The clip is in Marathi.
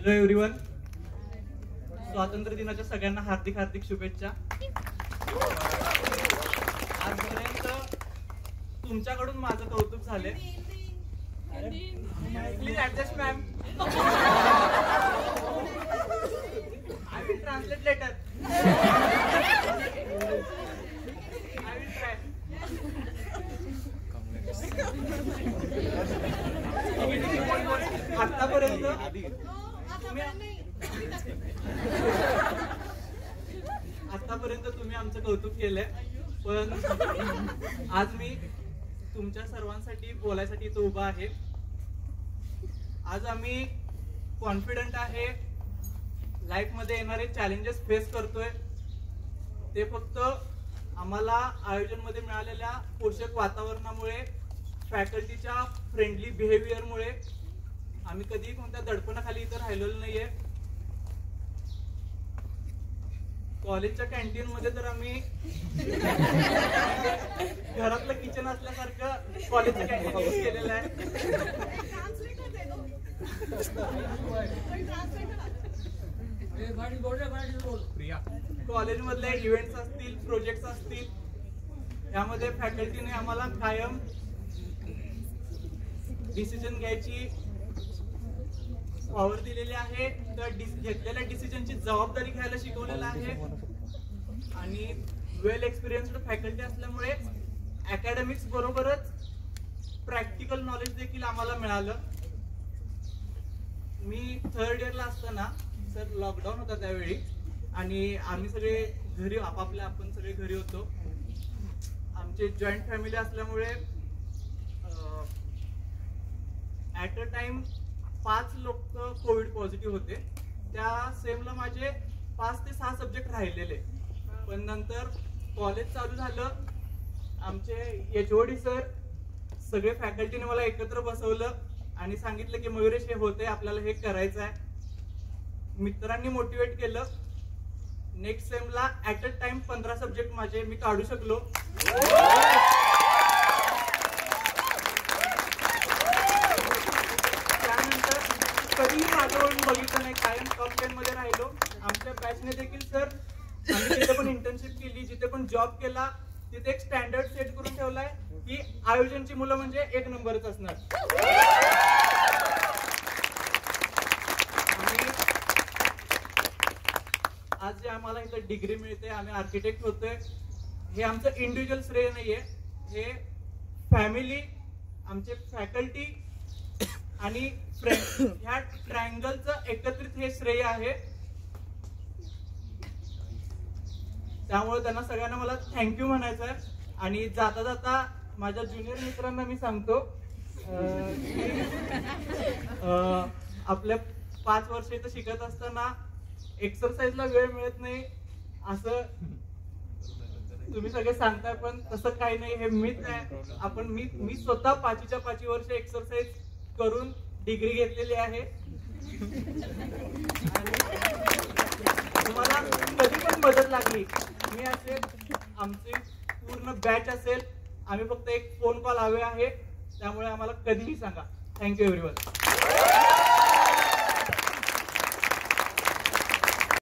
हॅलो एव्हरीवन, स्वातंत्र्य दिनाच्या सगळ्यांना हार्दिक हार्दिक शुभेच्छा. आजपर्यंत तुमच्याकडून माझं कौतुक झाले. Please adjust ma'am. I will translate later. I will try. आतापर्यंत तुम्ही आमचं कौतुक केलंय, पण आज मी तुमच्या सर्वांसाठी बोलायसाठी इथं उभा आहे. आज आम्ही कॉन्फिडंट आहे. लाईफ मध्ये येणारे चॅलेंजेस फेस करतोय. ते फक्त आम्हाला आयोजन मध्ये मिळालेल्या पोषक वातावरणामुळे, फॅकल्टीच्या फ्रेंडली बिहेवियरमुळे आम्ही कधी कोणत्या दडपणाखाली इथं राहिलेलो नाहीये. कॉलेजच्या कॅन्टीन मध्ये तर आम्ही घरातलं किचन असल्यासारखं कॉलेजचं कॅन्टीन यूज केलेलं आहे. कॉलेज मधले इव्हेंट्स असतील, प्रोजेक्ट्स असतील, यामध्ये फॅकल्टीने आम्हाला कायम डिसिजन घ्यायची पॉवर दिलेली आहे. तर घेतलेल्या डिसिजनची जबाबदारी घ्यायला शिकवलेलं आहे. आणि वेल एक्सपिरियन्स्ड फॅकल्टी असल्यामुळे अकॅडमिक्स बरोबरच प्रॅक्टिकल नॉलेज देखील आम्हाला मिळालं. मी थर्ड इयरला असताना सर लॉकडाऊन होता त्यावेळी, आणि आम्ही सगळे घरी आपण सगळे घरी होतो. आमचे जॉईंट फॅमिली असल्यामुळे ऍट अ टाइम 5 लोक कोविड पॉझिटिव्ह होते. त्या सेमला माझे 5 ते 6 सब्जेक्ट राहिलेले. पण नंतर कॉलेज चालू झालं. आमचे HOD सर सगळे फॅकल्टीने मला एकत्र बसवलं आणि सांगितलं की मयुरेश हे होते, आपल्याला हे करायचं आहे. मित्रांनी मोटिवेट केलं. नेक्स्ट सेमला ऍट अ टाइम 15 सब्जेक्ट माझे मी काढू शकलो. त्यानंतर कधीही मागवून बघितलं नाही, कायम टॉप 10 मध्ये राहिलो. आमच्या बॅचने देखील सर, आम्ही जिथे पण इंटर्नशिप केली, जिथे पण जॉब केला, तिथे एक स्टँडर्ड सेट करून ठेवलाय की आयोजनची मुलं म्हणजे 1 नंबरच असणार. आणि आज जे आम्हाला इथं डिग्री मिळते, आम्ही आर्किटेक्ट होतोय, हे आमचं इंडिव्हिज्युअल श्रेय नाहीये. हे फॅमिली, आमचे फॅकल्टी आणि फ्रेंड, ह्या ट्रायंगलचं एकत्रित हे श्रेय आहे. त्यामुळे त्यांना सगळ्यांना मला थँक्यू म्हणायचं आहे. आणि जाता जाता माझ्या ज्युनियर मित्रांना मी सांगतो, आपल्या 5 वर्ष इथं शिकत असताना एक्सरसाइजला वेळ मिळत नाही असं तुम्ही सगळे सांगताय, पण तसं काही नाही, हे मीच आहे. मी स्वतः 5च्या 5 वर्ष एक्सरसाइज करून डिग्री घेतलेली आहे. तुम्हाला कधी पण मदत लागली, मी असेल, आमची पूर्ण बॅच असेल, आम्ही फक्त एक फोन कॉल हवे आहे. त्यामुळे आम्हाला कधीही सांगा. Thank you everyone.